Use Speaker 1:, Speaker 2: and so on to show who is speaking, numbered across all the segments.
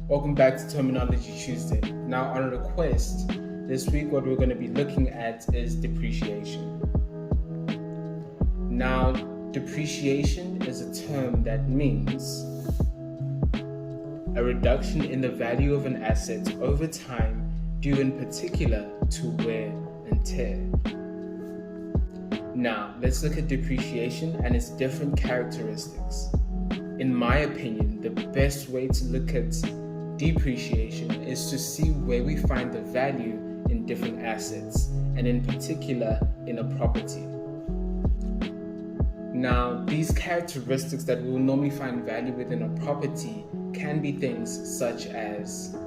Speaker 1: Welcome back to Terminology Tuesday. Now, on request, this week what we're going to be looking at is depreciation. Now, depreciation is a term that means a reduction in the value of an asset over time due in particular to wear and tear. Now, let's look at depreciation and its different characteristics. In my opinion, the best way to look at depreciation is to see where we find the value in different assets, and in particular in a property. Now, these characteristics that we will normally find value within a property can be things such as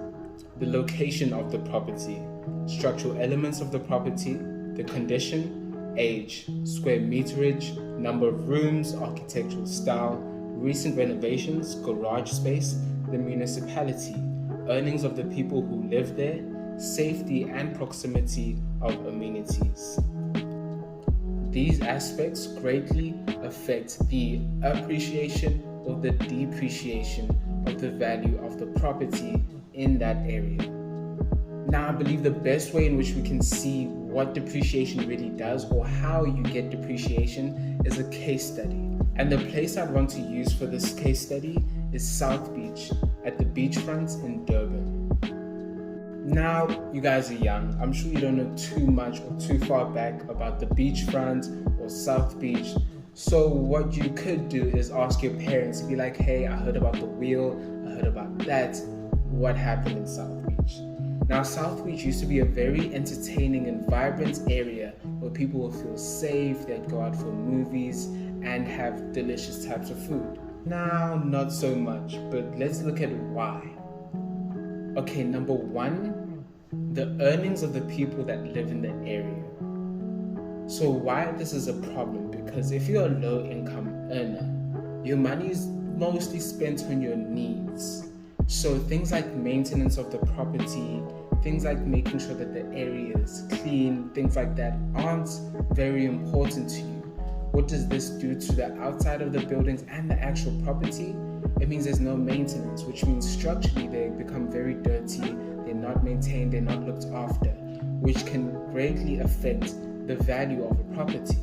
Speaker 1: the location of the property, structural elements of the property, the condition, age, square meterage, number of rooms, architectural style, recent renovations, garage space, the municipality, earnings of the people who live there, safety and proximity of amenities. These aspects greatly affect the appreciation or the depreciation of the value of the property in that area. Now, I believe the best way in which we can see what depreciation really does or how you get depreciation is a case study. And the place I'd want to use for this case study is South Beach at the beachfront in Durban. Now, you guys are young. I'm sure you don't know too much or too far back about the beachfront or South Beach. So what you could do is ask your parents, be like, hey, I heard about the wheel, I heard about that. What happened in South Beach? Now, South Beach used to be a very entertaining and vibrant area where people will feel safe, they'd go out for movies and have delicious types of food. Now, not so much, but let's look at why. Okay, number one, the earnings of the people that live in the area. So why this is a problem? Because if you're a low income earner, your money is mostly spent on your needs. So things like maintenance of the property, things like making sure that the area is clean, things like that aren't very important to you. What does this do to the outside of the buildings and the actual property? It means there's no maintenance, which means structurally they become very dirty, they're not maintained, they're not looked after, which can greatly affect the value of a property.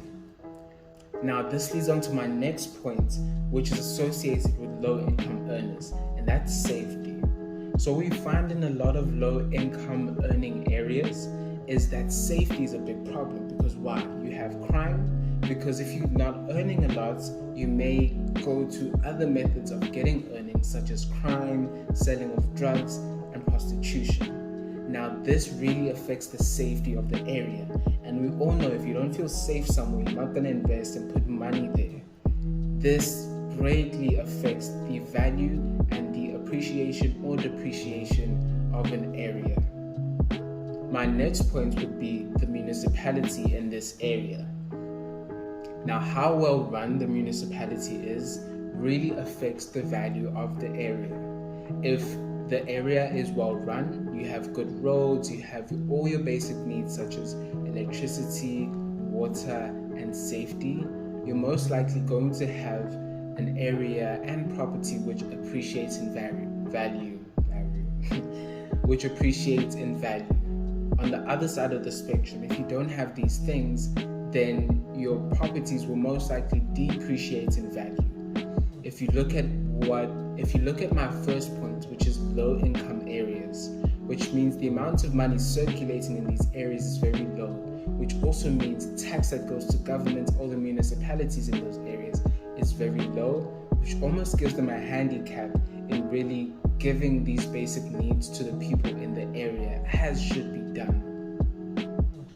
Speaker 1: Now, this leads on to my next point, which is associated with low-income earners, and that's safety. So what we find in a lot of low-income earning areas is that safety is a big problem. Because why? You have crime, because if you're not earning a lot, you may go to other methods of getting earnings, such as crime, selling of drugs, and prostitution. Now, this really affects the safety of the area. And we all know if you don't feel safe somewhere, you're not going to invest and put money there. This greatly affects the value and the appreciation or depreciation of an area. My next point would be the municipality in this area. Now, how well run the municipality is really affects the value of the area. If the area is well run, you have good roads, you have all your basic needs such as electricity, water, and safety, you're most likely going to have an area and property which appreciates in value, which appreciates in value. On the other side of the spectrum, if you don't have these things, then your properties will most likely depreciate in value. If you look at my first point, which is low income areas, which means the amount of money circulating in these areas is very low, which also means tax that goes to government or the municipalities in those areas is very low, which almost gives them a handicap in really giving these basic needs to the people in the area as should be done.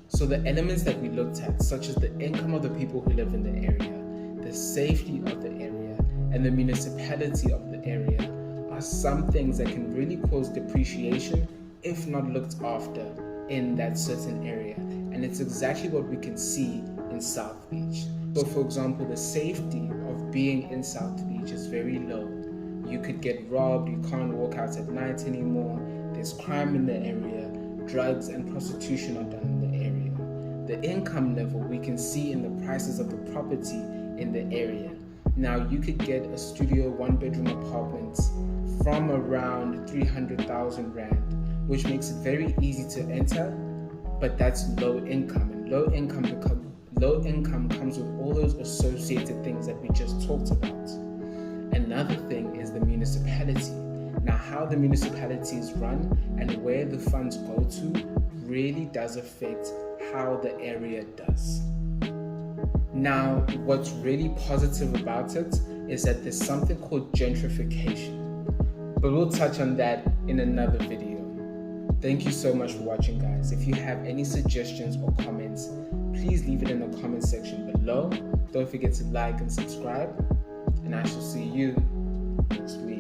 Speaker 1: So the elements that we looked at, such as the income of the people who live in the area, the safety of the area, and the municipality of the area are some things that can really cause depreciation if not looked after in that certain area. And it's exactly what we can see in South Beach. So for example, the safety of being in South Beach is very low. You could get robbed, you can't walk out at night anymore, there's crime in the area, drugs and prostitution are done in the area. The income level we can see in the prices of the property in the area. Now, you could get a studio 1-bedroom apartment from around 300,000 Rand, which makes it very easy to enter, but that's low income. And low income comes with all those associated things that we just talked about. Another thing is the municipality. Now, how the municipality is run and where the funds go to really does affect how the area does. Now, what's really positive about it is that there's something called gentrification, but we'll touch on that in another video. Thank you so much for watching, guys. If you have any suggestions or comments, please leave it in the comment section below. Don't forget to like and subscribe, and I shall see you next week.